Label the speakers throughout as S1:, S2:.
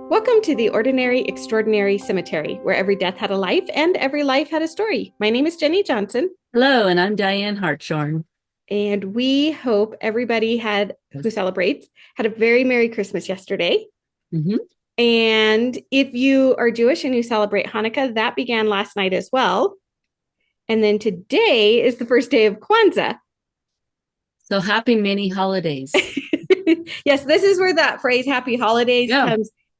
S1: Welcome to the Ordinary Extraordinary Cemetery, where every death had a life and every life had a story. My name is Jennie Johnson,
S2: Hello, and I'm Diane Hartshorn.
S1: and we hope everybody who
S2: Yes.
S1: celebrates had a very Merry Christmas yesterday.
S2: hmm
S1: And if you are Jewish and you celebrate Hanukkah, that began last night as well. And then today is the first day of Kwanzaa.
S2: So happy many holidays.
S1: Yes, this is where that phrase "Happy Holidays"
S2: Yeah.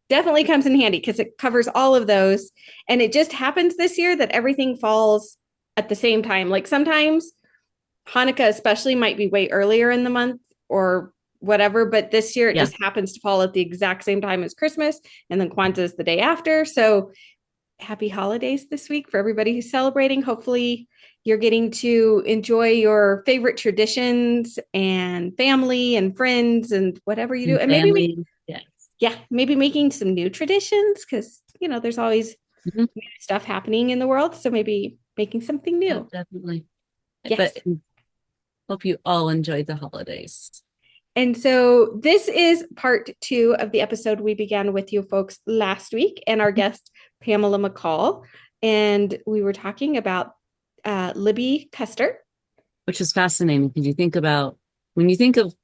S1: definitely comes in handy because it covers all of those. And it just happens this year that everything falls at the same time. Like sometimes Hanukkah, especially, might be way earlier in the month or whatever, but this year it
S2: Yeah.
S1: just happens to fall at the exact same time as Christmas, and then Kwanzaa is the day after. So happy holidays this week for everybody who's celebrating. Hopefully, you're getting to enjoy your favorite traditions and family and friends and whatever you do.
S2: And
S1: And
S2: family. Yes.
S1: maybe making some new traditions because, there's always
S2: Mhm.
S1: new stuff happening in the world. So maybe making something
S2: Yeah,
S1: new.
S2: definitely.
S1: Yes.
S2: But hope you all enjoyed the holidays.
S1: And so this is part two of the episode we began with you folks last week and our guest, Pamela McColl. And we were talking about Libbie Custer.
S2: Which is fascinating because when you think of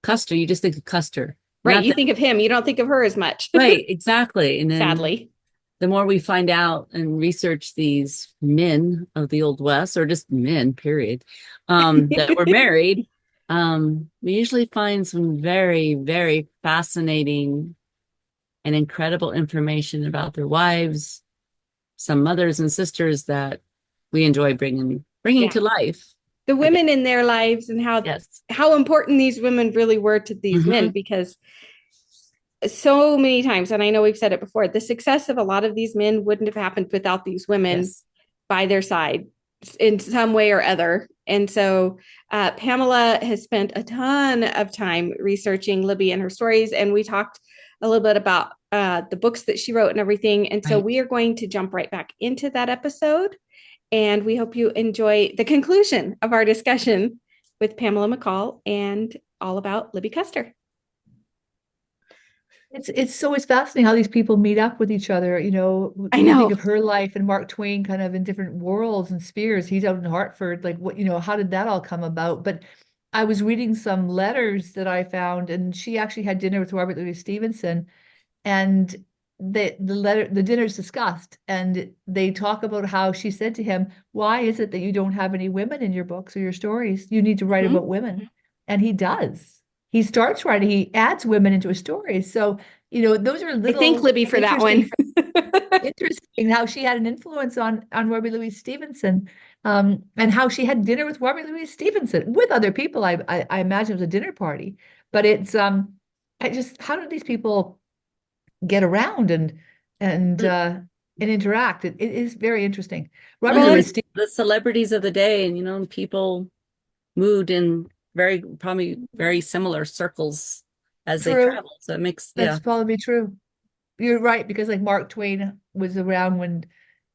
S2: Custer, you just think of Custer.
S1: Right.
S2: Not
S1: You
S2: that,
S1: think of him, you don't think of her as much,
S2: right, exactly. And then
S1: sadly.
S2: the more we find out and research these men of the Old West, or just men, period, that were married, we usually find some very, very fascinating and incredible information about their wives, some mothers and sisters that we enjoy bringing
S1: Yeah.
S2: to life.
S1: The
S2: I guess.
S1: women in their lives and
S2: Yes.
S1: how important these women really were to these men
S2: hmm
S1: because so many times, and I know we've said it before, the success of a lot of these men wouldn't have happened without these women
S2: Yes.
S1: by their side in some way or other. And so Pamela has spent a ton of time researching Libbie and her stories, and we talked a little bit about the books that she wrote and everything. And so
S2: Right.
S1: we are going to jump right back into that episode, and we hope you enjoy the conclusion of our discussion with Pamela McColl and all about Libbie Custer.
S3: It's fascinating how these people meet up with each other.
S1: I
S3: You think
S1: know.
S3: of her life and Mark Twain kind of in different worlds and spheres. He's out in Hartford. Like how did that all come about? But I was reading some letters that I found, and she actually had dinner with Robert Louis Stevenson, and the dinner's discussed, and they talk about how she said to him, "Why is it that you don't have any women in your books or your stories? You need to write
S1: Mhm.
S3: about women." And he does. He starts writing, he adds women into his stories. So, those are
S1: I thank
S3: little
S1: Libbie for that
S3: interesting,
S1: one.
S3: interesting how she had an influence on Robert Louis Stevenson, and how she had dinner with Robert Louis Stevenson with other people. I imagine it was a dinner party, but I just how did these people get around and interact? It is very interesting. Robert
S2: And
S1: Well,
S2: then
S3: Louis
S1: and
S3: Stevenson.
S2: the celebrities of the day, and people moved in probably very similar circles as they
S3: True.
S2: travel. So it makes,
S3: That's
S2: yeah.
S3: probably true. You're right, because like Mark Twain was around when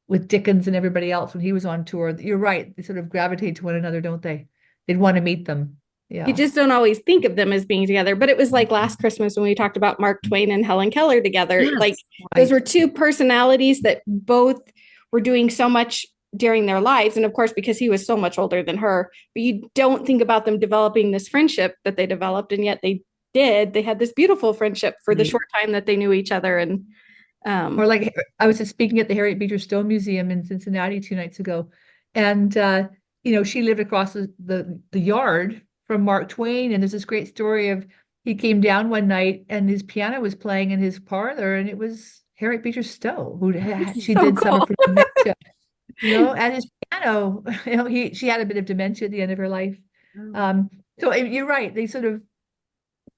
S3: with Dickens and everybody else when he was on tour. You're right. They sort of gravitate to one another, don't they? They'd want to meet them.
S1: you
S3: Yeah.
S1: just don't always think of them as being together. But it was like last Christmas when we talked about Mark Twain and Helen Keller together. Like
S2: Yes.
S1: those
S3: Right.
S1: were two personalities that both were doing so much during their lives. And of course, because he was so much older than her, but you don't think about them developing this friendship that they developed. And yet they did. They had this beautiful friendship for the
S2: Right.
S1: short time that they knew each other. And
S3: Or
S1: um,
S3: like I was just speaking at the Harriet Beecher Stowe Museum in Cincinnati 2 nights ago, and she lived across the yard from Mark Twain, and there's this great story of he came down one night and his piano was playing in his parlor, and it was Harriet Beecher Stowe she
S1: so
S3: did suffer
S1: cool.
S3: from dementia, at his piano. She had a bit of dementia at the end of her life.
S2: Oh,
S3: Um, so you're right, they sort of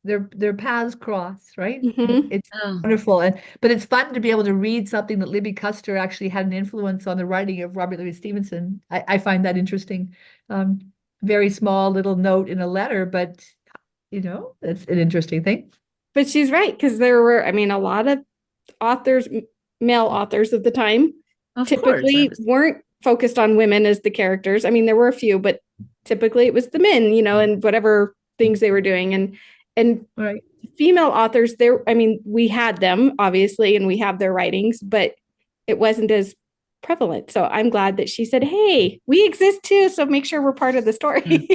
S3: their paths cross, right?
S1: Mhm.
S3: It's
S2: oh,
S3: wonderful, but it's fun to be able to read something that Libbie Custer actually had an influence on the writing of Robert Louis Stevenson. I find that interesting. Um, Very small little note in a letter, but that's an interesting thing.
S1: But she's right, because there were, I mean, a lot of authors, male authors of the time,
S2: of course.
S1: typically weren't focused on women as the characters. I mean, there were a few, but typically it was the men, and whatever things they were doing. And
S3: Right.
S1: female authors there, I mean, we had them obviously, and we have their writings, but it wasn't as prevalent. So I'm glad that she said, hey, we exist too, so make sure we're part of the story.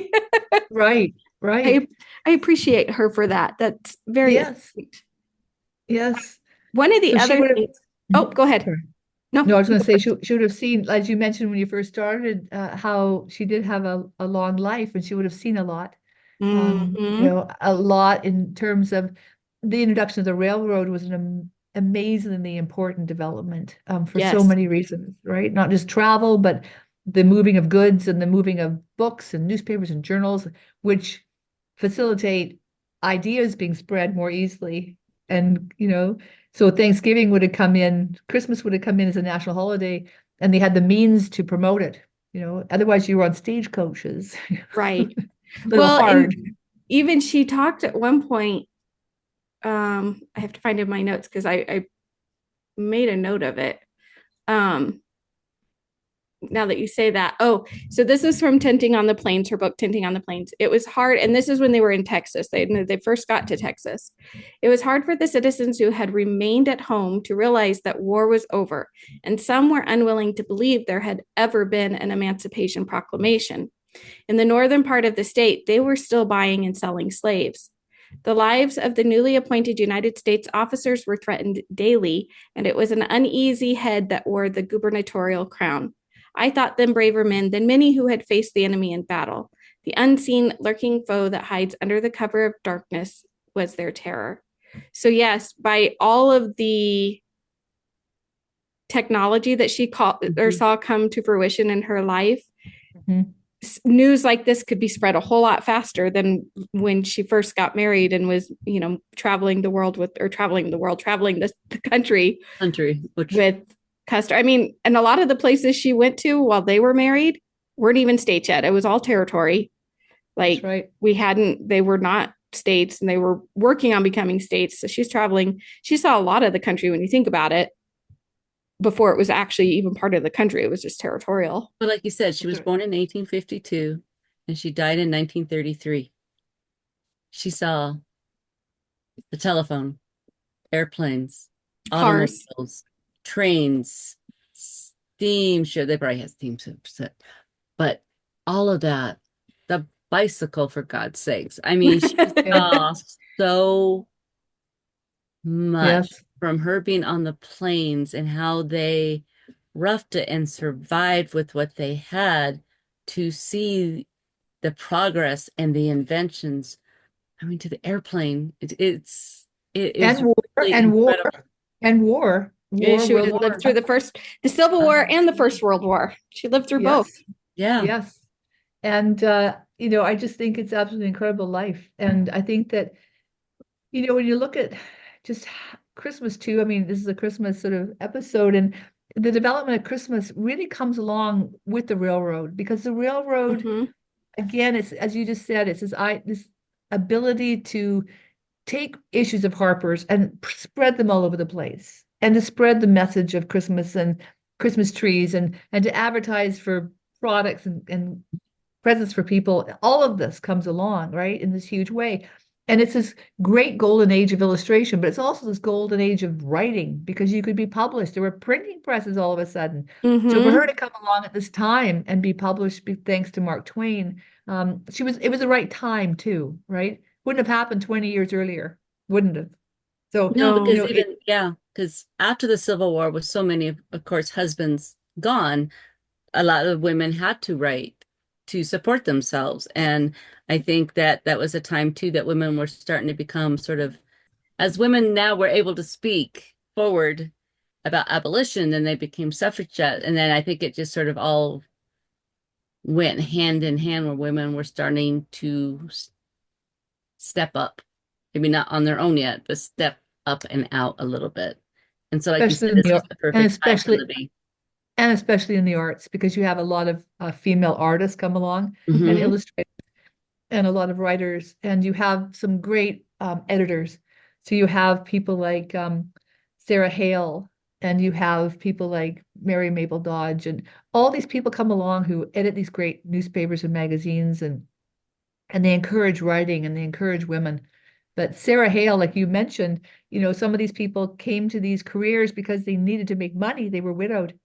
S3: Right, right.
S1: I appreciate her for that. That's very
S3: Yes,
S1: sweet.
S3: yes.
S1: One of the
S3: So she
S1: other
S3: would have,
S1: things, oh, go ahead.
S3: sorry.
S1: No,
S3: No, I was
S1: you
S3: going
S1: go
S3: to say
S1: first.
S3: she would have seen, as you mentioned when you first started, how she did have a long life and she would have seen a lot.
S1: Mhm.
S3: A lot in terms of the introduction of the railroad was an amazingly important development for so
S1: Yes,
S3: many reasons, right? Not just travel, but the moving of goods and the moving of books and newspapers and journals, which facilitate ideas being spread more easily. And, so Thanksgiving would have come in, Christmas would have come in as a national holiday, and they had the means to promote it. Otherwise you were on stagecoaches.
S1: right.
S3: A little
S1: Well, and
S3: hard.
S1: even she talked at one point, I have to find in my notes because I made a note of it. Um, now that you say that. Oh, so this is from Tinting on the Plains, her book Tinting on the Plains. It was hard, and this is when they were in Texas. They first got to Texas. It was hard for the citizens who had remained at home to realize that war was over, and some were unwilling to believe there had ever been an Emancipation Proclamation. In the northern part of the state, they were still buying and selling slaves. The lives of the newly appointed United States officers were threatened daily, and it was an uneasy head that wore the gubernatorial crown. I thought them braver men than many who had faced the enemy in battle. The unseen, lurking foe that hides under the cover of darkness was their terror. So, yes, by all of the technology that she called or saw come to fruition in her life,
S3: Mhm.
S1: news like this could be spread a whole lot faster than when she first got married and was, traveling the world with, or traveling the
S2: Country, which
S1: with Custer. I mean, and a lot of the places she went to while they were married weren't even states yet. It was all territory.
S3: That's
S1: Like
S3: right.
S1: they were not states and they were working on becoming states. So she's traveling. She saw a lot of the country when you think about it before it was actually even part of the country. It was just territorial.
S2: but like you said, she
S3: That's
S2: was
S3: right.
S2: born in 1852 and she died in 1933. She saw the telephone, airplanes,
S1: Cars.
S2: automobiles, trains, steamship. They probably had steamships, but all of that, the bicycle, for God's sakes. I mean, she
S3: Yeah.
S2: saw so much
S3: Yes.
S2: from her being on the plains and how they roughed it and survived with what they had to see the progress and the inventions. I mean, to the airplane, it is
S3: And war
S2: really
S3: and war
S2: incredible.
S3: and war.
S1: Yeah,
S3: War,
S1: she would
S3: World
S1: have lived
S3: War.
S1: through the Civil War
S3: Uh,
S1: and the First World War. She lived through both.
S3: yes.
S2: Yeah.
S3: Yes. And I just think it's absolutely incredible life. And I think that, when you look at just Christmas too, I mean, this is a Christmas sort of episode, and the development of Christmas really comes along with the railroad because the railroad,
S1: Mm-hmm.
S3: again, it's as you just said, it's this ability to take issues of Harper's and spread them all over the place and to spread the message of Christmas and Christmas trees and to advertise for products and presents for people. All of this comes along, right, in this huge way. And it's this great golden age of illustration, but it's also this golden age of writing because you could be published. There were printing presses all of a sudden. So for
S1: Mm-hmm.
S3: her to come along at this time and be published, thanks to Mark Twain, it was the right time too, right? Wouldn't have happened 20 years earlier, wouldn't have. So,
S2: No,
S1: No.
S2: because yeah, because after the Civil War, with so many, of course, husbands gone, a lot of women had to write to support themselves. And I think that that was a time too that women were starting to become sort of, as women now were able to speak forward about abolition, then they became suffragette. And then I think it just sort of all went hand in hand where women were starting to step up. Maybe not on their own yet, but step up and out a little bit. And so, like you
S3: especially
S2: said,
S3: in
S2: this
S3: the
S2: was
S3: ar-
S2: the
S3: and
S2: perfect time for
S3: especially
S2: Libby.
S3: and especially in the arts because you have a lot of female artists come along and
S2: Hmm.
S3: illustrate and a lot of writers, and you have some great editors. So you have people like Sarah Hale, and you have people like Mary Mabel Dodge, and all these people come along who edit these great newspapers and magazines, and they encourage writing and they encourage women. But Sarah Hale, like you mentioned, some of these people came to these careers because they needed to make money. They were widowed.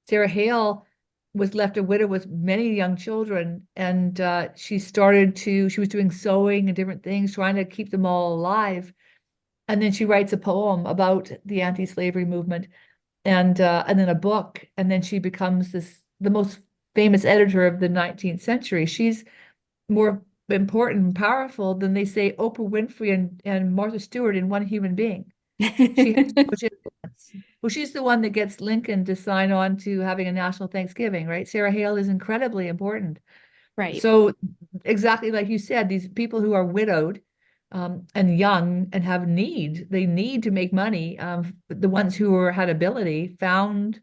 S3: Sarah Hale was left a widow with many young children, and she was doing sewing and different things, trying to keep them all alive. And then she writes a poem about the anti-slavery movement, and then a book, and then she becomes the most famous editor of the 19th century. She's more important and powerful than they say Oprah Winfrey and Martha Stewart in one human being. She has so much influence. Well, she's the one that gets Lincoln to sign on to having a national Thanksgiving, right? Sarah Hale is incredibly important.
S1: Right.
S3: So exactly like you said, these people who are widowed and young and have they need to make money. The ones who had ability found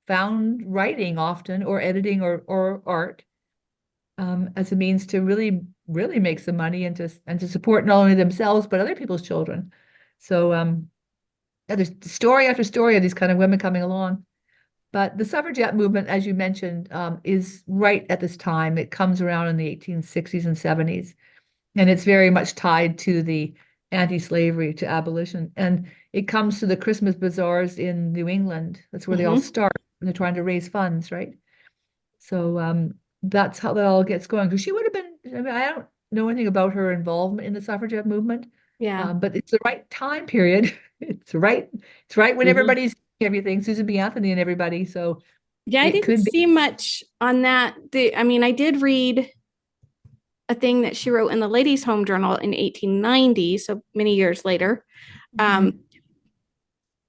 S3: writing often, or editing, or art, as a means to really, really make some money, and to support not only themselves but other people's children. So yeah, there's story after story of these kind of women coming along. But the suffragette movement, as you mentioned, is right at this time. It comes around in the 1860s and 70s, and it's very much tied to the anti-slavery, to abolition. And it comes to the Christmas bazaars in New England. That's where they all
S1: Hmm.
S3: start when they're trying to raise funds, right? So that's how that all gets going. Because she would have been, I mean, I don't know anything about her involvement in the suffragette movement,
S1: Yeah.
S3: but it's the right time period. It's right when
S2: Hmm.
S3: everybody's doing everything, Susan B. Anthony and everybody. So
S1: Yeah, I
S3: it
S1: didn't
S3: could be.
S1: see much on that. I mean, I did read a thing that she wrote in the Ladies' Home Journal in 1890, so many years later.
S3: Mhm.
S1: Um,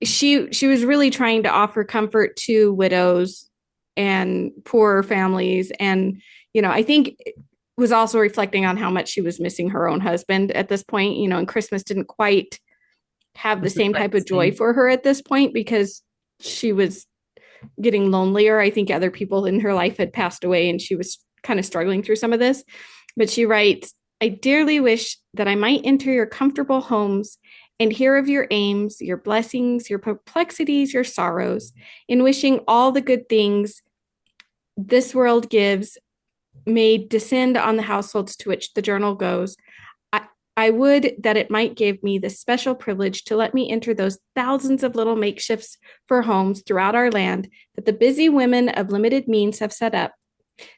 S1: she was really trying to offer comfort to widows and poor families, and I think it was also reflecting on how much she was missing her own husband at this point. And Christmas didn't quite have the
S2: Wasn't
S1: same
S2: quite
S1: type
S2: the
S1: of joy
S2: same.
S1: for her at this point because she was getting lonelier. I think other people in her life had passed away and she was kind of struggling through some of this. But she writes, I dearly wish that I might enter your comfortable homes and hear of your aims, your blessings, your perplexities, your sorrows, in wishing all the good things this world gives may descend on the households to which the journal goes. I, I would that it might give me the special privilege to let me enter those thousands of little makeshifts for homes throughout our land that the busy women of limited means have set up,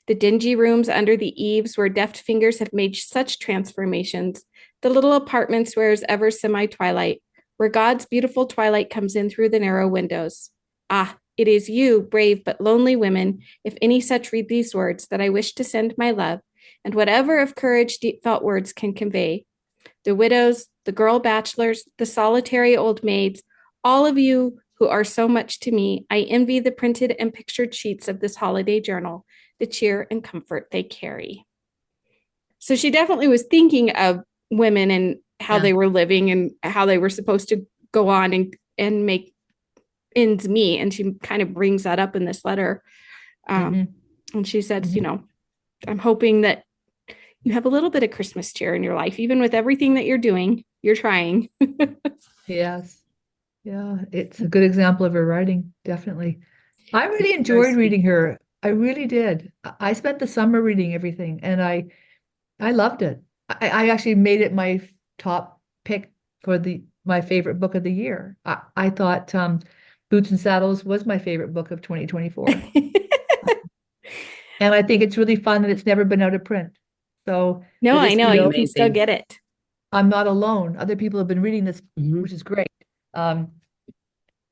S1: the dingy rooms under the eaves where deft fingers have made such transformations, the little apartments where is ever semi-twilight, where God's beautiful twilight comes in through the narrow windows. Ah, it is you, brave but lonely women, if any such read these words, that I wish to send my love, and whatever of courage deep felt words can convey. The widows, the girl bachelors, the solitary old maids, all of you who are so much to me, I envy the printed and pictured sheets of this holiday journal, the cheer and comfort they carry. So she definitely was thinking of women and how
S2: Yeah.
S1: they were living and how they were supposed to go on and make ends meet. And she kind of brings that up in this letter. Um,
S3: Mhm.
S1: and she says,
S3: Mhm.
S1: I'm hoping that you have a little bit of Christmas cheer in your life, even with everything that you're doing, you're trying.
S3: Yes. Yeah, it's a good example of her writing, definitely. I really
S2: Very
S3: enjoyed
S2: sweet.
S3: reading her. I really did. I spent the summer reading everything, and I loved it. I actually made it my top pick for the my favorite book of the year. I thought Boots and Saddles was my favorite book of 2024. And I think it's really fun that it's never been out of print. So,
S1: No,
S2: It
S1: I
S2: is
S1: know.
S2: pretty
S1: You can still
S2: amazing.
S1: get it.
S3: I'm not alone. Other people have been reading this,
S2: Hmm.
S3: which is great. Um,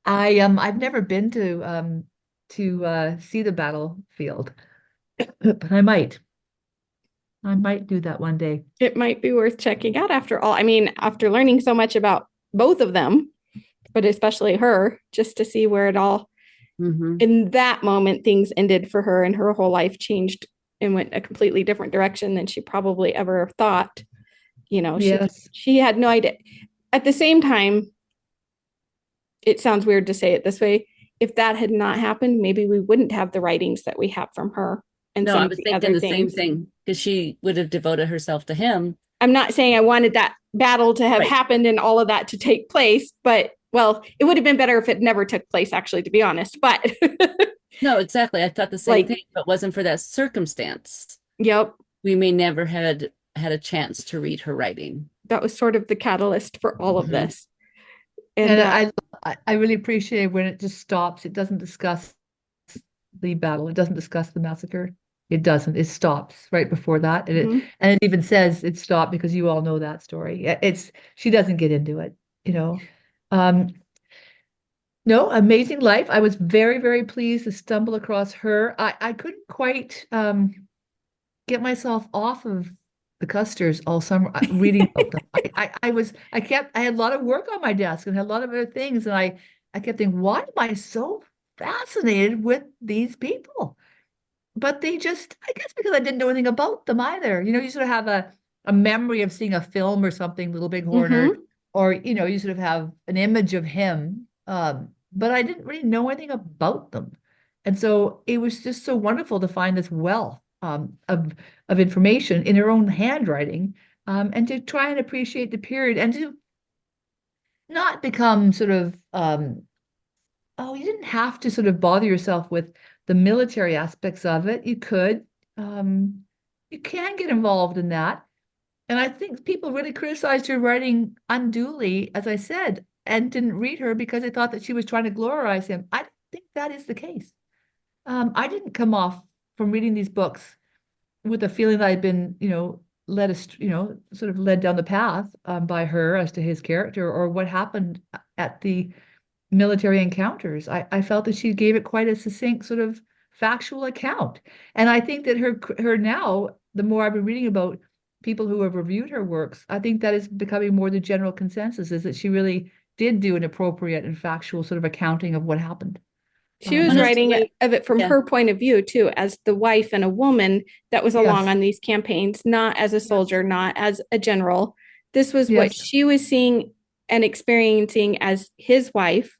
S3: I've never been to see the battlefield, but I might do that one day.
S1: It might be worth checking out after all. I mean, after learning so much about both of them, but especially her, just to see where it all,
S2: Hmm.
S1: in that moment, things ended for her and her whole life changed and went a completely different direction than she probably ever thought. She
S3: Yes.
S1: she had no idea. At the same time, it sounds weird to say it this way. If that had not happened, maybe we wouldn't have the writings that we have from her and
S2: No,
S1: some
S2: I
S1: of
S2: was
S1: the
S2: thinking
S1: other
S2: the same
S1: things.
S2: thing because she would have devoted herself to him.
S1: I'm not saying I wanted that battle to have
S2: Right.
S1: happened and all of that to take place, but well, it would have been better if it never took place, actually, to be honest. But
S2: No, exactly. I thought the same thing.
S1: like,
S2: If it wasn't for that circumstance,
S1: yep,
S2: we may never had a chance to read her writing.
S1: that was sort of the catalyst for all of
S2: Mhm.
S1: this. And
S3: And I really appreciate when it just stops. It doesn't discuss the battle. It doesn't discuss the massacre. It doesn't. It stops right before that.
S1: Mhm.
S3: And it even says it stopped because you all know that story. It's she doesn't get into it, you know. Um, no, amazing life. I was very, very pleased to stumble across her. I couldn't quite get myself off of the Custers all summer reading about them. I had a lot of work on my desk and had a lot of other things, and I kept thinking, why am I so fascinated with these people? But they just, I guess because I didn't know anything about them either. You know, you sort of have a memory of seeing a film or something, Little Big Horner,
S1: Mhm.
S3: or you sort of have an image of him. But I didn't really know anything about them. And so it was just so wonderful to find this wealth of information in her own handwriting, and to try and appreciate the period and to not become sort of oh, you didn't have to sort of bother yourself with the military aspects of it. You could. Um, you can get involved in that. And I think people really criticized her writing unduly, as I said, and didn't read her because they thought that she was trying to glorize him. I don't think that is the case. I didn't come off from reading these books with a feeling that I'd been, sort of led down the path by her as to his character or what happened at the military encounters. I felt that she gave it quite a succinct sort of factual account. And I think that her now, the more I've been reading about people who have reviewed her works, I think that is becoming more the general consensus is that she really did do an appropriate and factual sort of accounting of what happened.
S1: She was
S2: Well,
S3: And
S2: it's
S1: writing
S2: great.
S1: of it from
S2: Yeah.
S1: her point of view too, as the wife and a woman that was along
S3: yes,
S1: on these campaigns, not as a
S3: yes,
S1: soldier, not as a general. This was what
S3: yes,
S1: she was seeing and experiencing as his wife,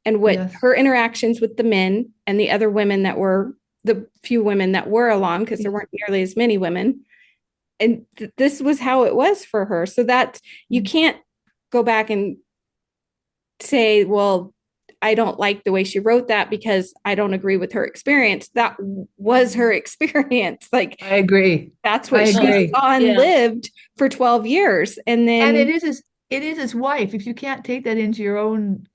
S1: and what
S3: yes,
S1: her interactions with the men and the other women that were the few women that were along, because there
S3: yes.
S1: weren't nearly as many women. And this was how it was for her. So that you can't go back and say, well, I don't like the way she wrote that because I don't agree with her experience. That was her experience. Like
S3: I agree.
S1: that's
S3: I
S1: what she
S2: Well,
S3: agree.
S1: saw and
S2: yeah.
S1: lived for 12 years. And
S3: And
S1: then
S3: it is his wife. If you can't take that into your own,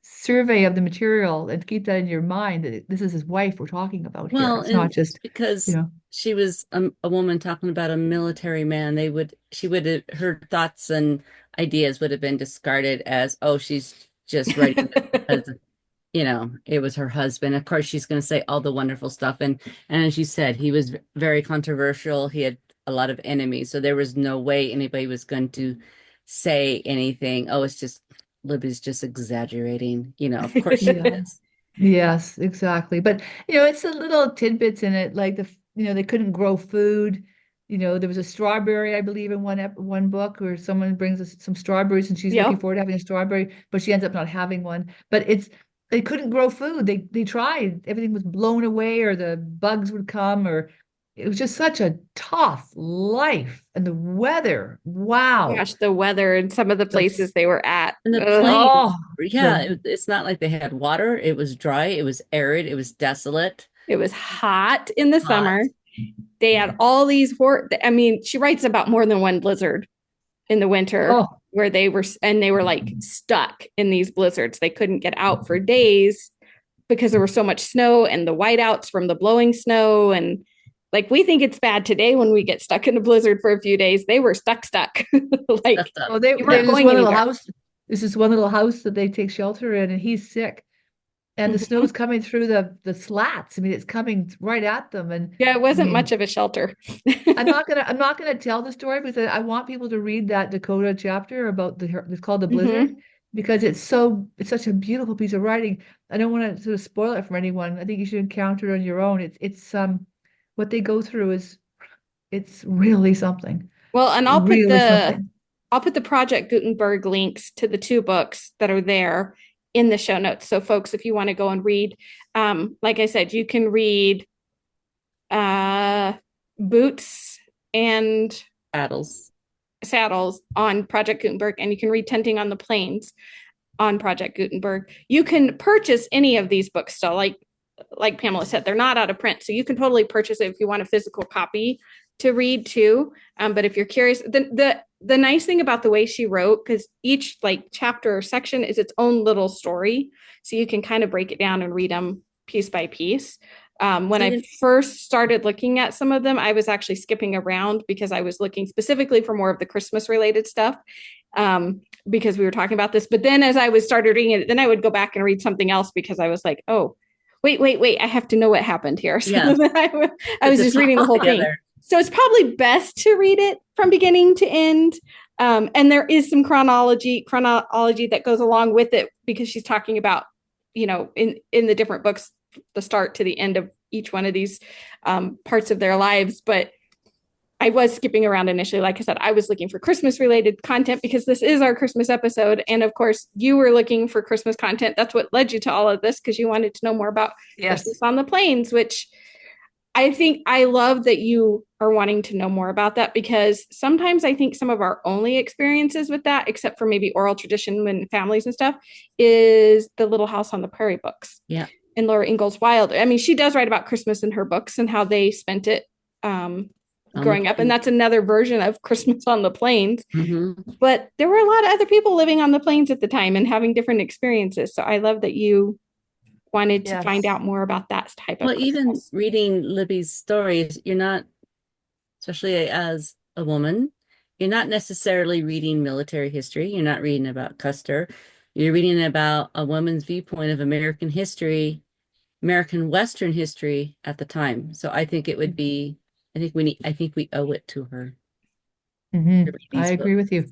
S3: survey of the material and keep that in your mind that this is his wife we're talking about here.
S2: Well,
S3: It's not
S2: and
S3: just, you
S2: because
S3: know,
S2: she was a woman talking about a military man, she would have, her thoughts and ideas would have been discarded as, oh, she's just writing this because, it was her husband. Of course, she's going to say all the wonderful stuff. And as you said, he was very controversial. He had a lot of enemies. So there was no way anybody was going to say anything. Oh, it's just, Libby's just exaggerating. Of course she
S3: yeah,
S2: is.
S3: yes, exactly. But it's the little tidbits in it, like they couldn't grow food. There was a strawberry, I believe, in one book where someone brings us some strawberries and she's looking
S1: yep.
S3: forward to having a strawberry, but she ends up not having one. But they couldn't grow food. They tried. Everything was blown away, or the bugs would come, or it was just such a tough life. And the weather, wow.
S1: Gosh, the weather in some of the
S3: The
S1: places they were at.
S2: And the
S1: Ugh,
S3: oh,
S2: plains, yeah,
S3: the
S2: it's not like they had water. It was dry, it was arid, it was desolate,
S1: it was hot in the
S2: hot.
S1: summer. They had all these I mean, she writes about more than one blizzard in the winter
S3: oh,
S1: where they were like stuck in these blizzards. They couldn't get out for days because there was so much snow and the whiteouts from the blowing snow. And like we think it's bad today when we get stuck in a blizzard for a few days. They were stuck. Like
S2: Stuffed up.
S3: oh,
S1: you weren't
S3: there's this
S1: going
S3: one little
S1: anywhere.
S3: house. There's this one little house that they take shelter in, and he's sick. And the
S1: Mhm.
S3: snow's coming through the slats. I mean, it's coming right at them. And
S1: Yeah, it
S3: I
S1: wasn't
S3: mean,
S1: much of a shelter.
S3: I'm not gonna tell the story because I want people to read that Dakota chapter about it's called The Blizzard,
S1: Hmm.
S3: because it's such a beautiful piece of writing. I don't want to sort of spoil it for anyone. I think you should encounter it on your own. It's what they go through is it's really something.
S1: Well, and
S3: Really something.
S1: I'll put the Project Gutenberg links to the two books that are there in the show notes. So folks, if you want to go and read, like I said, you can read uh Boots and
S2: Battles.
S1: Saddles on Project Gutenberg, and you can read Tenting on the Plains on Project Gutenberg. You can purchase any of these books still, like Pamela said, they're not out of print. So you can totally purchase it if you want a physical copy to read too. But if you're curious, the nice thing about the way she wrote, because each like chapter or section is its own little story, so you can kind of break it down and read them piece by piece. When I first started looking at some of them, I was actually skipping around because I was looking specifically for more of the Christmas related stuff, because we were talking about this. But then as I was started reading it, then I would go back and read something else because I was like, oh, wait, I have to know what happened here. So
S2: Yes.
S1: I was just reading the whole thing. So it's probably best to read it from beginning to end. And there is some chronology that goes along with it because she's talking about, in the different books, the start to the end of each one of these parts of their lives. But I was skipping around initially. Like I said, I was looking for Christmas related content because this is our Christmas episode. And of course, you were looking for Christmas content. That's what led you to all of this because you wanted to know more about Christmas on the Plains, which I think I love that you are wanting to know more about that because sometimes I think some of our only experiences with that, except for maybe oral tradition and families and stuff, is the Little House on the Prairie books.
S2: Yeah.
S1: And Laura Ingalls Wilder. I mean, she does write about Christmas in her books and how they spent it growing up. And that's another version of Christmas on the Plains.
S2: Mm-hmm.
S1: But there were a lot of other people living on the plains at the time and having different experiences. So I love that you wanted to find out more about that type of
S2: Well,
S1: Christmas.
S2: even reading Libbie's stories, you're not, especially as a woman, you're not necessarily reading military history. You're not reading about Custer. You're reading about a woman's viewpoint of American history, American Western history at the time. So I think it would be, I think we owe it to her.
S3: Mm-hmm. I agree with you.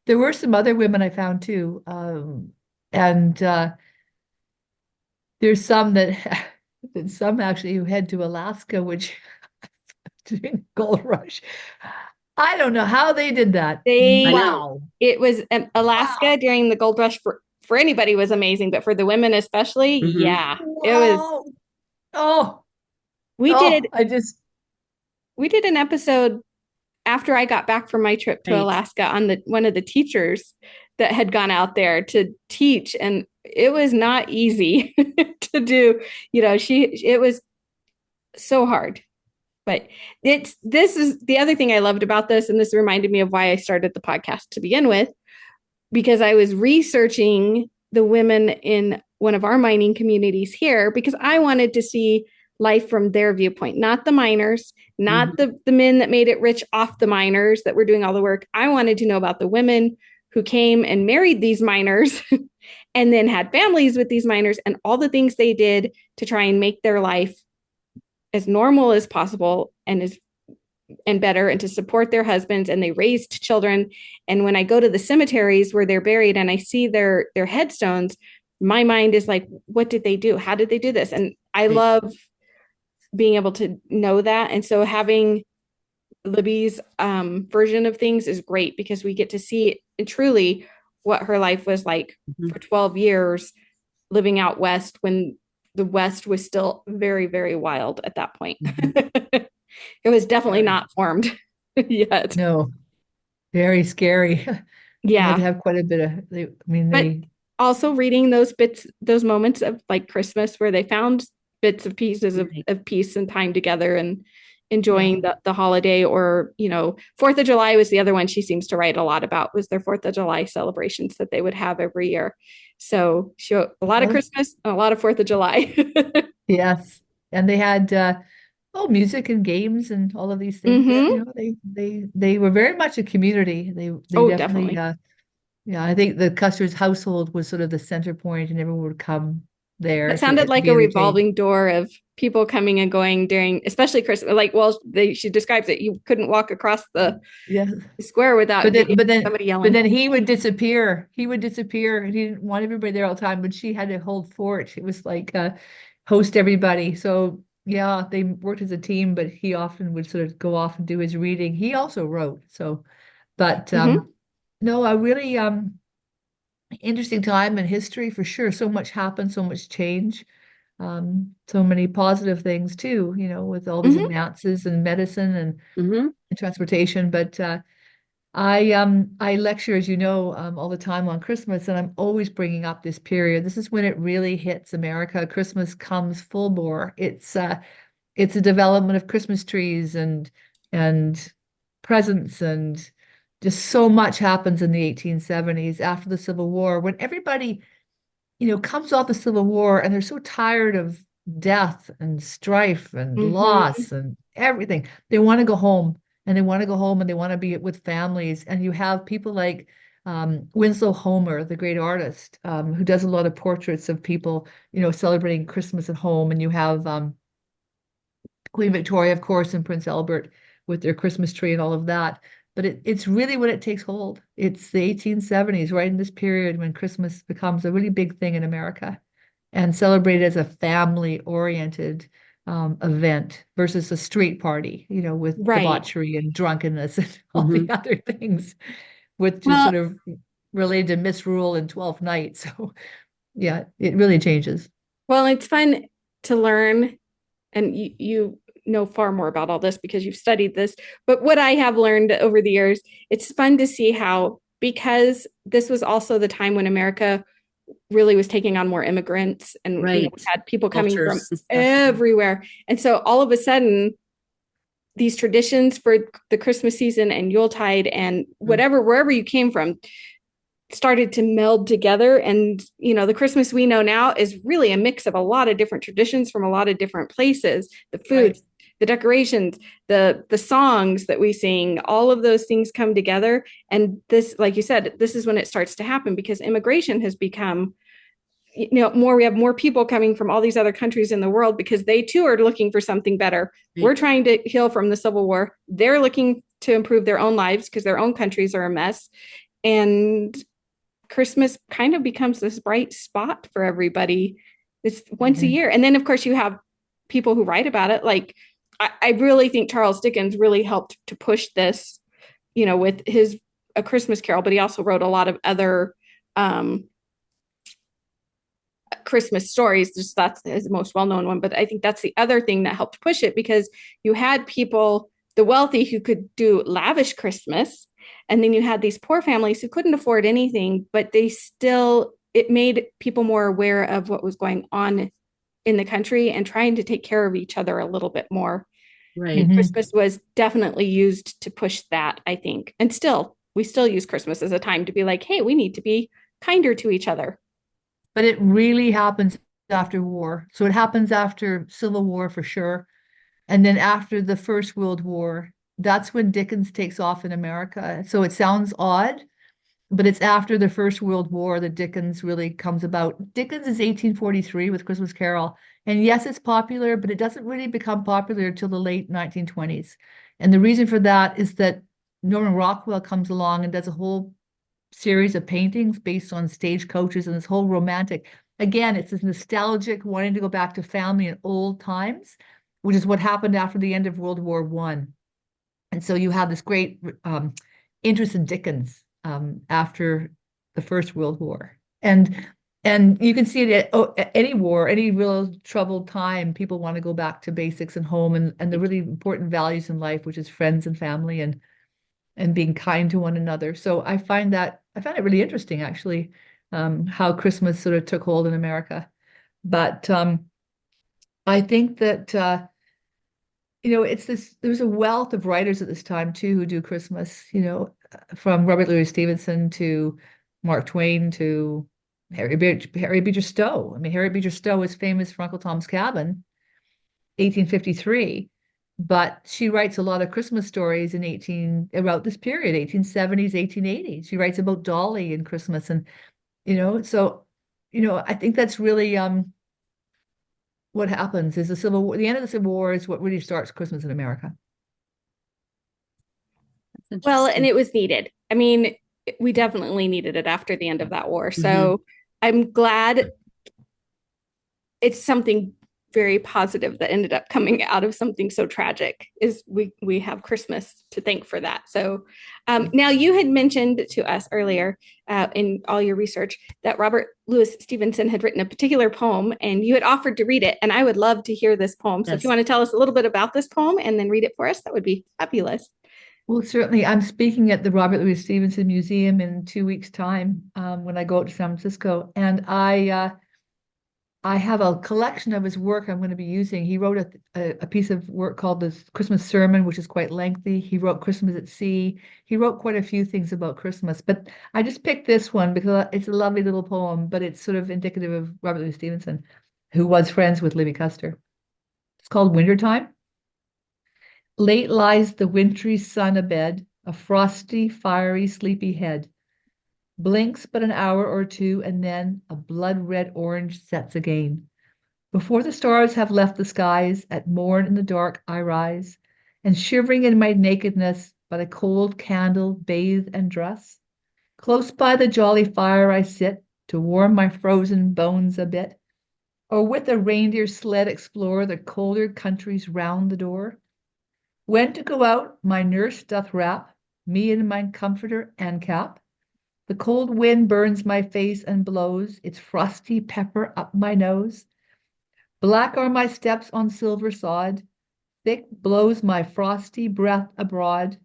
S3: There were some other women I found too. And there's some some actually who head to Alaska, which during gold rush. I don't know how they did that. Wow.
S1: It was Alaska during the gold rush for anybody was amazing, but for the women especially, yeah. It was we did an episode after I got back from my trip to Alaska on one of the teachers that had gone out there to teach, and it was not easy to do. It was so hard. But this is the other thing I loved about this, and this reminded me of why I started the podcast to begin with, because I was researching the women in one of our mining communities here because I wanted to see life from their viewpoint, not the miners, not the men that made it rich off the miners that were doing all the work. I wanted to know about the women who came and married these miners and then had families with these miners and all the things they did to try and make their life as normal as possible and better, and to support their husbands, and they raised children. And when I go to the cemeteries where they're buried and I see their headstones, my mind is like, what did they do? How did they do this? And I love being able to know that. And so having Libbie's version of things is great because we get to see truly what her life was like for 12 years living out west when the West was still very, very wild at that point. It was definitely not formed yet.
S3: No, very scary.
S1: Yeah.
S3: They have quite a bit of,
S1: also reading those moments of like Christmas where they found bits of pieces of peace and time together and enjoying the holiday, or 4th of July was the other one she seems to write a lot about, was their 4th of July celebrations that they would have every year. So she wrote a lot of Christmas and a lot of 4th of July.
S3: Yes. And they had music and games and all of these things. They were very much a community. They definitely. I think the Custer's household was sort of the center point, and everyone would come there.
S1: It sounded like a revolving door of people coming and going during, especially Christmas. Like, she describes it. You couldn't walk across the square without somebody yelling.
S3: But then he would disappear. He didn't want everybody there all the time, but she had to hold fort. It was like host everybody. So yeah, they worked as a team, but he often would sort of go off and do his reading. He also wrote. So, but no, a really interesting time in history for sure. So much happened, so much change, so many positive things too, with all these advances in medicine and transportation. But I lecture, as you know, all the time on Christmas, and I'm always bringing up this period. This is when it really hits America. Christmas comes full bore. It's a development of Christmas trees and and presents, and just so much happens in the 1870s after the Civil War when everybody, comes off the Civil War and they're so tired of death and strife and
S1: Mm-hmm.
S3: loss and everything. They want to go home, and they want to go home, and they want to be with families. And you have people like Winslow Homer, the great artist, who does a lot of portraits of people, celebrating Christmas at home. And you have Queen Victoria, of course, and Prince Albert with their Christmas tree and all of that. But it's really when it takes hold. It's the 1870s, right in this period when Christmas becomes a really big thing in America and celebrated as a family-oriented event versus a street party, with
S1: Right.
S3: debauchery and drunkenness and all the
S2: Mhm.
S3: other things, which is
S1: Well,
S3: sort of related to misrule and 12th night. So yeah, it really changes.
S1: well, it's fun to learn, and you know far more about all this because you've studied this. But what I have learned over the years, it's fun to see how, because this was also the time when America really was taking on more immigrants, and we
S2: Right.
S1: had people coming from
S2: Cultures and stuff.
S1: everywhere. And so all of a sudden, these traditions for the Christmas season and Yuletide and
S2: Mhm.
S1: whatever, wherever you came from, started to meld together. And the Christmas we know now is really a mix of a lot of different traditions from a lot of different places, the
S3: Right.
S1: foods, the decorations, the songs that we sing, all of those things come together. And this, like you said, this is when it starts to happen because immigration has become, more, we have more people coming from all these other countries in the world because they too are looking for something better. We're
S2: Right.
S1: trying to heal from the Civil War, they're looking to improve their own lives because their own countries are a mess. And Christmas kind of becomes this bright spot for everybody. It's once a
S3: Mhm.
S1: year. And then, of course, you have people who write about it. Like, I really think Charles Dickens really helped to push this, with his A Christmas Carol, but he also wrote a lot of other um, Christmas stories. Just that's his most well known one. But I think that's the other thing that helped push it because you had people, the wealthy, who could do lavish Christmas. And then you had these poor families who couldn't afford anything, but it made people more aware of what was going on in the country and trying to take care of each other a little bit more. And
S2: Right.
S3: Mhm.
S1: Christmas was definitely used to push that, I think. And we still use Christmas as a time to be like, hey, we need to be kinder to each other.
S3: But it really happens after war. So it happens after Civil War for sure. And then after the First World War, that's when Dickens takes off in America. So it sounds odd, but it's after the First World War that Dickens really comes about. Dickens is 1843 with Christmas Carol. And yes, it's popular, but it doesn't really become popular until the late 1920s. And the reason for that is that Norman Rockwell comes along and does a whole series of paintings based on stagecoaches and this whole romantic. Again, it's this nostalgic wanting to go back to family and old times, which is what happened after the end of World War One. And so you have this great interest in Dickens after the First World War. And you can see it at any war, any real troubled time, people want to go back to basics and home and the really important values in life, which is friends and family and being kind to one another. So I found it really interesting actually, how Christmas sort of took hold in America. But I think that it's this. There's a wealth of writers at this time too who do Christmas. From Robert Louis Stevenson to Mark Twain to Harry Beecher Stowe. I mean, Harry Beecher Stowe is famous for Uncle Tom's Cabin, 1853. But she writes a lot of Christmas stories in 18 about this period, 1870s, 1880s. She writes about Dolly and Christmas and so I think that's really what happens is the Civil War, the end of the Civil War is what really starts Christmas in America.
S2: That's
S1: Well, and
S2: interesting.
S1: it was needed. I mean, we definitely needed it after the end of that war.
S2: Hmm.
S1: So I'm glad it's something very positive that ended up coming out of something so tragic is we have Christmas to thank for that. So now you had mentioned to us earlier in all your research that Robert Louis Stevenson had written a particular poem and you had offered to read it. And I would love to hear this poem. So if you
S2: Yes.
S1: want to tell us a little bit about this poem and then read it for us, that would be fabulous.
S3: Well, certainly, I'm speaking at the Robert Louis Stevenson Museum in 2 weeks' time when I go out to San Francisco, and I have a collection of his work I'm going to be using. He wrote a piece of work called the Christmas Sermon, which is quite lengthy. He wrote Christmas at Sea. He wrote quite a few things about Christmas, but I just picked this one because it's a lovely little poem, but it's sort of indicative of Robert Louis Stevenson, who was friends with Libbie Custer. It's called Wintertime. Late lies the wintry sun abed, a frosty, fiery, sleepy head. Blinks but an hour or two, and then a blood-red orange sets again. Before the stars have left the skies, at morn in the dark I rise, and shivering in my nakedness, by the cold candle bathe and dress. Close by the jolly fire I sit, to warm my frozen bones a bit, or with a reindeer sled explore the colder countries round the door. When to go out, my nurse doth wrap me in my comforter and cap. The cold wind burns my face and blows its frosty pepper up my nose. Black are my steps on silver sod, thick blows my frosty breath abroad,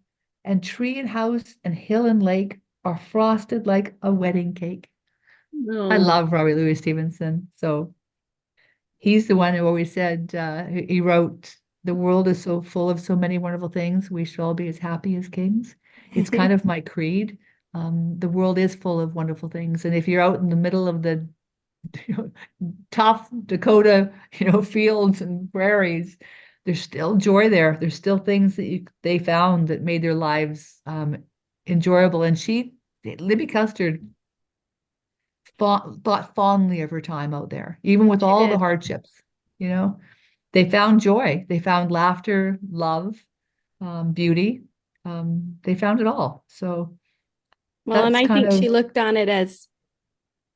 S3: and tree and house and hill and lake are frosted like a wedding cake. I
S2: No.
S3: love Robert Louis Stevenson. So he's the one who always said, he wrote, "The world is so full of so many wonderful things. We shall be as happy as kings." It's kind of my creed. The world is full of wonderful things. And if you're out in the middle of the you know, tough Dakota, fields and prairies, there's still joy there. There's still things that they found that made their lives enjoyable. And Libbie Custard, thought fondly of her time out there, even with
S1: She
S3: all the
S1: did.
S3: hardships. You know, they found joy, they found laughter, love, beauty. They found it all. So
S1: Well, and
S3: that's
S1: I
S3: kind
S1: think
S3: of
S1: she looked on it as,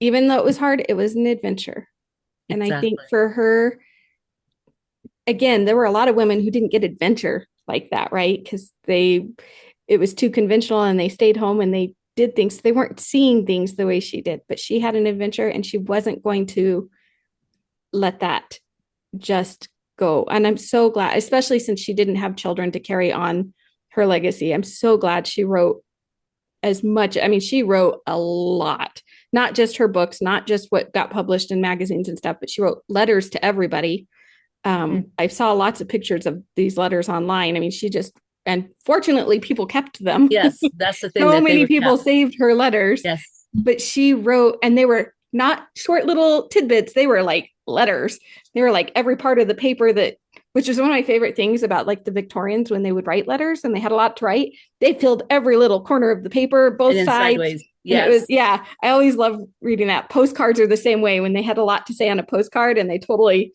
S1: even though it was hard, it was an adventure. And I think
S2: Exactly.
S1: for her, again, there were a lot of women who didn't get adventure like that, right? Because it was too conventional and they stayed home and they did things. They weren't seeing things the way she did, but she had an adventure and she wasn't going to let that just go. And I'm so glad, especially since she didn't have children to carry on her legacy. I'm so glad she wrote as much. I mean, she wrote a lot, not just her books, not just what got published in magazines and stuff, but she wrote letters to everybody.
S3: Mhm.
S1: I saw lots of pictures of these letters online. I mean, and fortunately, people kept them.
S2: Yes, that's the thing
S1: So
S2: that they
S1: many
S2: were
S1: people
S2: kept.
S1: saved her letters,
S2: Yes.
S1: but she wrote, and they were not short little tidbits. They were like letters. They were like every part of the paper which is one of my favorite things about like the Victorians when they would write letters and they had a lot to write. They filled every little corner of the paper,
S2: And
S1: both
S2: then
S1: sides.
S2: sideways.
S1: And it was,
S2: Yes.
S1: yeah, I always love reading that. Postcards are the same way when they had a lot to say on a postcard and they totally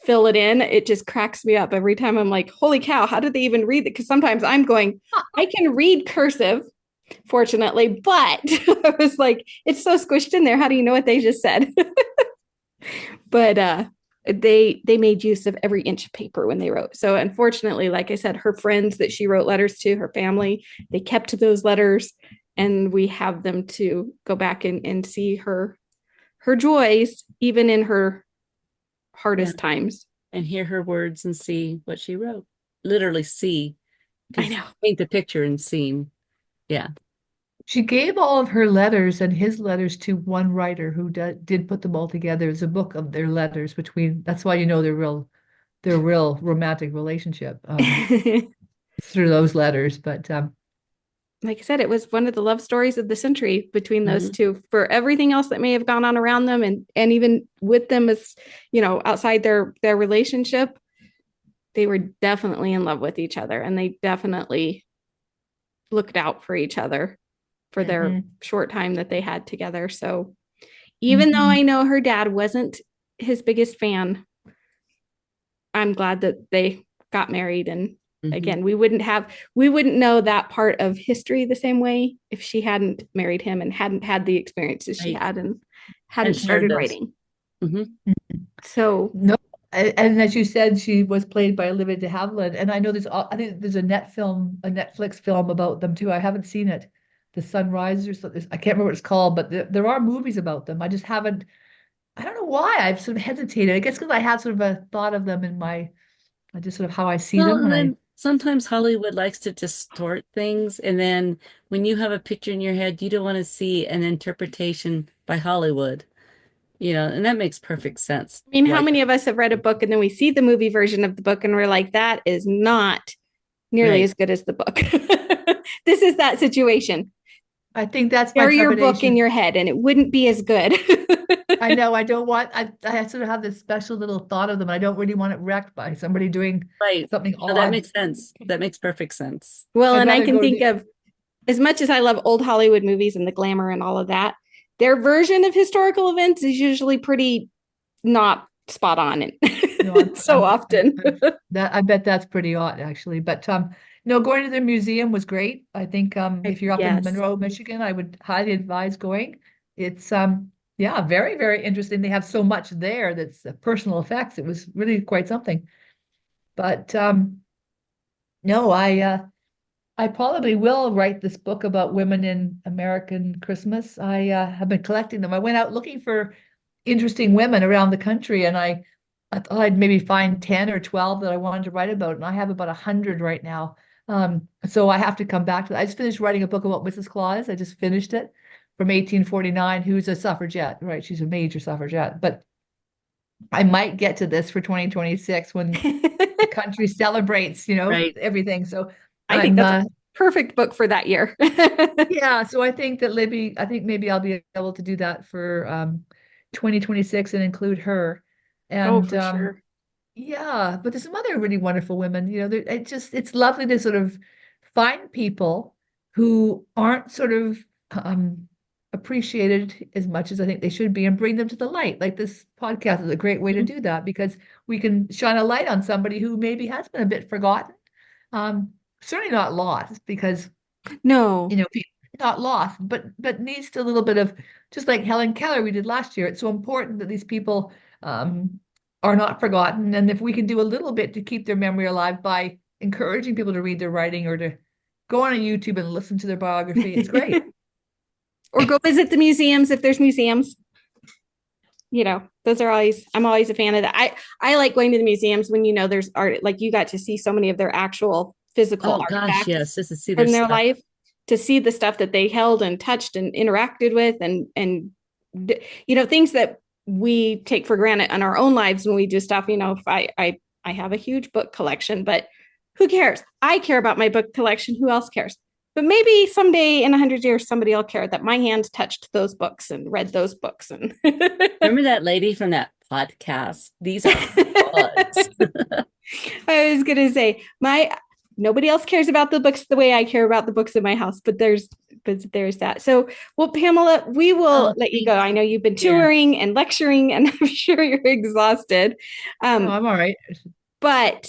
S1: fill it in. It just cracks me up every time. I'm like, holy cow, how did they even read it? Because sometimes I'm going, I can read cursive, fortunately, but I was like, it's so squished in there. How do you know what they just said? But they made use of every inch of paper when they wrote. So unfortunately, like I said, her friends that she wrote letters to, her family, they kept those letters, and we have them to go back and see her joys, even in her
S2: Yeah.
S1: hardest times.
S2: And hear her words and see what she wrote. Literally see,
S1: I
S2: because
S1: know.
S2: paint the picture and scene. Yeah.
S3: She gave all of her letters and his letters to one writer who did put them all together. There's a book of their letters between. That's why their real romantic relationship, through those letters. But
S1: like I said, it was one of the love stories of the century between those
S2: Hmm.
S1: two. For everything else that may have gone on around them, and even with them as outside their relationship, they were definitely in love with each other, and they definitely looked out for each other for their
S3: mhm,
S1: short time that they had together. So even though
S3: mhm.
S1: I know her dad wasn't his biggest fan, I'm glad that they got married. And
S2: Hmm.
S1: again, we wouldn't know that part of history the same way if she hadn't married him and hadn't had the experiences she
S2: Right.
S1: had and
S2: And
S1: hadn't
S2: shared
S1: started
S2: those.
S1: writing.
S2: Hmm.
S1: So
S3: No, and as you said, she was played by Olivia de Havilland, and I know I think there's a Netflix film about them too. I haven't seen it, The Sunrise or something. I can't remember what it's called, but there are movies about them. I just haven't. I don't know why I've sort of hesitated. I guess because I had sort of a thought of them in my, just sort of how I see
S2: Well,
S3: them,
S2: and
S3: and I.
S2: then sometimes Hollywood likes to distort things. And then when you have a picture in your head, you don't want to see an interpretation by Hollywood. and that makes perfect sense.
S1: I mean, how many of us have read a book and then we see the movie version of the book and we're like, that is not nearly
S2: Right.
S1: as good as the book. This is that situation.
S3: I think that's my
S1: Carry your book in
S3: trepidation.
S1: your head and it wouldn't be as good.
S3: I know I don't want, I sort of have this special little thought of them. I don't really want it wrecked by somebody doing
S2: Right.
S3: something
S2: No, that
S3: odd.
S2: makes sense. That makes perfect sense.
S1: Well,
S3: I'd
S1: and I
S3: rather
S1: can
S3: go to
S1: think
S3: the,
S1: of, as much as I love old Hollywood movies and the glamour and all of that, their version of historical events is usually pretty not spot on
S3: no,
S1: so often.
S3: that I bet that's pretty odd actually. But no, going to the museum was great. I think if you're up in
S1: Yes.
S3: Monroe, Michigan, I would highly advise going. It's yeah, very, very interesting. They have so much there that's personal effects. It was really quite something. But no, I probably will write this book about women in American Christmas. I have been collecting them. I went out looking for interesting women around the country, and I thought I'd maybe find 10 or 12 that I wanted to write about, and I have about 100 right now. So I have to come back to that. I just finished writing a book about Mrs. Claus. I just finished it from 1849, who's a suffragette, right? She's a major suffragette. But I might get to this for 2026 when the country celebrates,
S2: Right.
S3: everything. So
S1: I think
S3: I'm
S1: that's a perfect book for that year.
S3: yeah, so I think that Libby, I think maybe I'll be able to do that for 2026 and include her.
S1: Oh,
S3: And
S1: for sure.
S3: yeah, but there's some other really wonderful women, it's lovely to sort of find people who aren't sort of appreciated as much as I think they should be and bring them to the light. Like this podcast is a great way to
S1: Mhm.
S3: do that because we can shine a light on somebody who maybe has been a bit forgotten. Certainly not lost because
S1: No.
S3: people not lost, but needs a little bit of just like Helen Keller we did last year. It's so important that these people are not forgotten, and if we can do a little bit to keep their memory alive by encouraging people to read their writing or to go on a YouTube and listen to their biography, it's great.
S1: Or go visit the museums if there's museums. Those are always, I'm always a fan of that. I like going to the museums when there's art, like you got to see so many of their actual physical
S2: Oh gosh,
S1: artifacts
S2: yes, just to see their
S1: from their
S2: stuff.
S1: life, to see the stuff that they held and touched and interacted with and things that we take for granted in our own lives when we do stuff. If I have a huge book collection, but who cares? I care about my book collection. Who else cares? But maybe someday in 100 years, somebody will care that my hands touched those books and read those books. And
S2: Remember that lady from that podcast? These are books.
S1: I was gonna say nobody else cares about the books the way I care about the books in my house, but there's that. So, well, Pamela, we will
S2: Oh,
S1: let you
S2: thank
S1: go.
S2: you.
S1: I know you've been
S2: Yeah.
S1: touring and lecturing, and I'm sure you're exhausted.
S3: Oh, I'm all right.
S1: But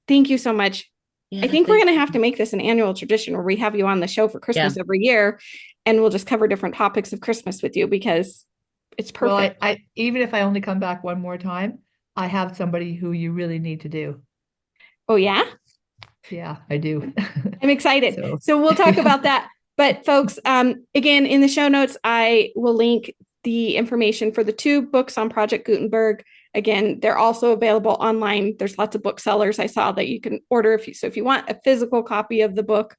S1: thank you so much. I
S2: Yeah,
S1: think we're
S2: thank
S1: gonna have
S2: you.
S1: to make this an annual tradition where we have you on the show for
S2: Yeah.
S1: Christmas every year, and we'll just cover different topics of Christmas with you because it's
S3: Well,
S1: perfect.
S3: I even if I only come back one more time, I have somebody who you really need to do.
S1: Oh yeah.
S3: Yeah, I do.
S1: I'm excited.
S3: So
S1: So we'll talk about that. But folks, again, in the show notes, I will link the information for the 2 books on Project Gutenberg. Again, they're also available online. There's lots of booksellers I saw that you can order if you want a physical copy of the book,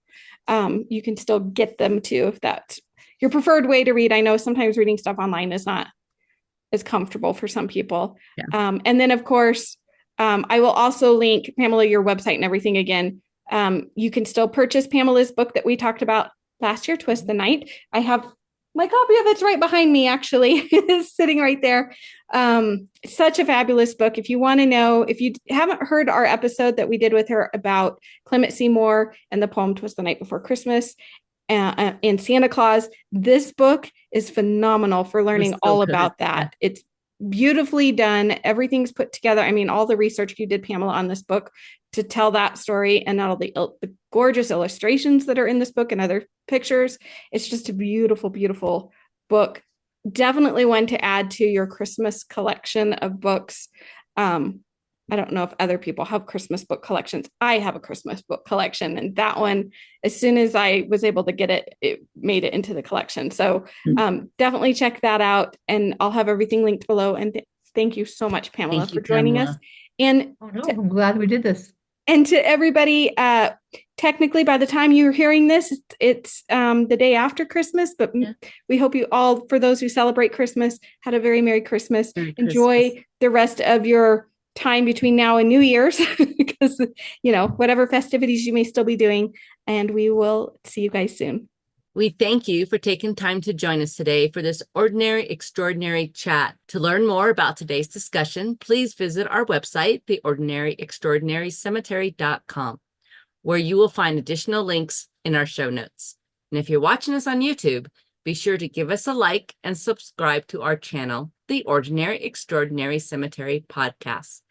S1: you can still get them too if that's your preferred way to read. I know sometimes reading stuff online is not as comfortable for some people.
S2: Yeah.
S1: And then, of course, I will also link, Pamela, your website and everything again. You can still purchase Pamela's book that we talked about last year, Twist the Night. I have my copy of it's right behind me, actually, is sitting right there. Such a fabulous book. If you want to know, if you haven't heard our episode that we did with her about Clement Seymour and the poem Twist the Night Before Christmas, and Santa Claus, this book is phenomenal for
S2: It was
S1: learning
S2: so
S1: all
S2: good.
S1: about that. It's beautifully done. Everything's put together. I mean, all the research you did, Pamela, on this book to tell that story, and not all the gorgeous illustrations that are in this book and other pictures. It's just a beautiful, beautiful book. Definitely one to add to your Christmas collection of books. I don't know if other people have Christmas book collections. I have a Christmas book collection, and that one, as soon as I was able to get it, it made it into the collection. So definitely check that out, and I'll have everything linked below. And thank you so much, Pamela,
S2: Thank you,
S1: for joining us.
S2: Pamela.
S1: And
S3: oh no, I'm glad we did this.
S1: and to everybody, technically by the time you're hearing this, it's the day after Christmas, but we hope you all, for those who celebrate Christmas, had a very Merry Christmas. Enjoy the rest of your time between now and New Year's because, whatever festivities you may still be doing, and we will see you guys soon.
S2: We thank you for taking time to join us today for this Ordinary Extraordinary chat. To learn more about today's discussion, please visit our website, theordinaryextraordinarycemetery.com, where you will find additional links in our show notes. And if you're watching us on YouTube, be sure to give us a like and subscribe to our channel, The Ordinary Extraordinary Cemetery Podcast.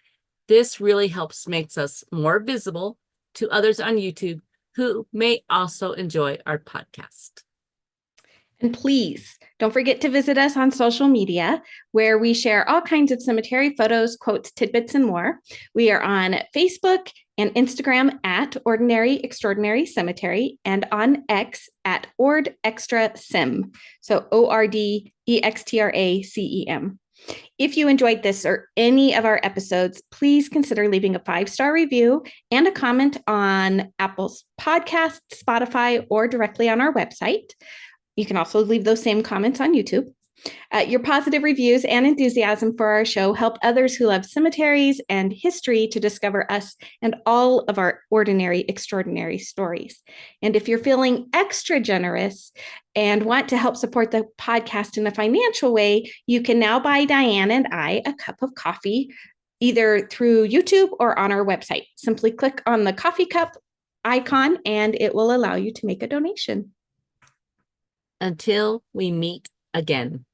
S2: This really helps makes us more visible to others on YouTube who may also enjoy our podcast.
S1: And please don't forget to visit us on social media, where we share all kinds of cemetery photos, quotes, tidbits, and more. We are on Facebook and Instagram at Ordinary Extraordinary Cemetery, and on X at OrdExtraCem. So OrdExtraCem. If you enjoyed this or any of our episodes, please consider leaving a 5-star review and a comment on Apple's podcast, Spotify, or directly on our website. You can also leave those same comments on YouTube. Your positive reviews and enthusiasm for our show help others who love cemeteries and history to discover us and all of our ordinary, extraordinary stories. And if you're feeling extra generous and want to help support the podcast in a financial way, you can now buy Diane and I a cup of coffee, either through YouTube or on our website. Simply click on the coffee cup icon and it will allow you to make a donation.
S2: Until we meet again.